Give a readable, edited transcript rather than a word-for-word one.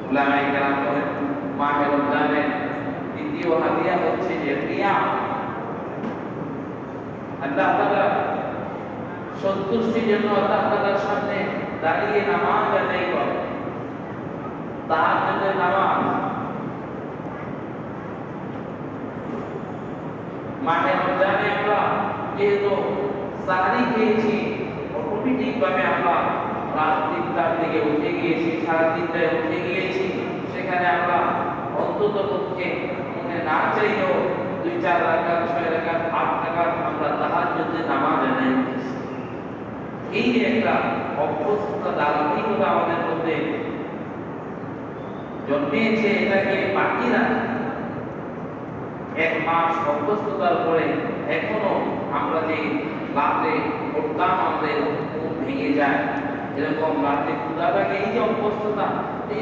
উলামায়ে কেরাম বলেন মাহে রমজানের দ্বিতীয় হাদিয়া হচ্ছে যে কিয়াম। আল্লাহ তাআলা সন্তুষ্টির জন্য আল্লাহ তাআলার সামনে দাঁড়িয়ে নামাজ আদায় করে, তাহাজ্জুদের নামাজ। মাহে রমজানে আমরা যেহেতু সাহরি খেয়েছি, অটোমেটিক ভাবে আমরা রাত ৩টার দিকে উঠে গিয়েছি, সাড়ে ৩টায় উঠে গিয়েছি। সেখানে আমরা অন্তত পক্ষে মনে না চাইলেও ২-৪ রাকাত, ৬ রাকাত, ৮ রাকাত আমরা তাহাজ্জুদের নামাজ আদায় করেছি। এই যে একটা অভ্যস্ততা, ধারাবাহিকতা আমাদের মধ্যে জন্মেছে, এটাকে বাকি রাখি। ১ মাস অভ্যস্ততার পরে এখনো আমরা যে রাতে পড়তাম, আমাদের ঘুম ভেঙে যায়, এরকম রাতে ক্ষুধা লাগে। এই যে অভ্যস্ততা, এই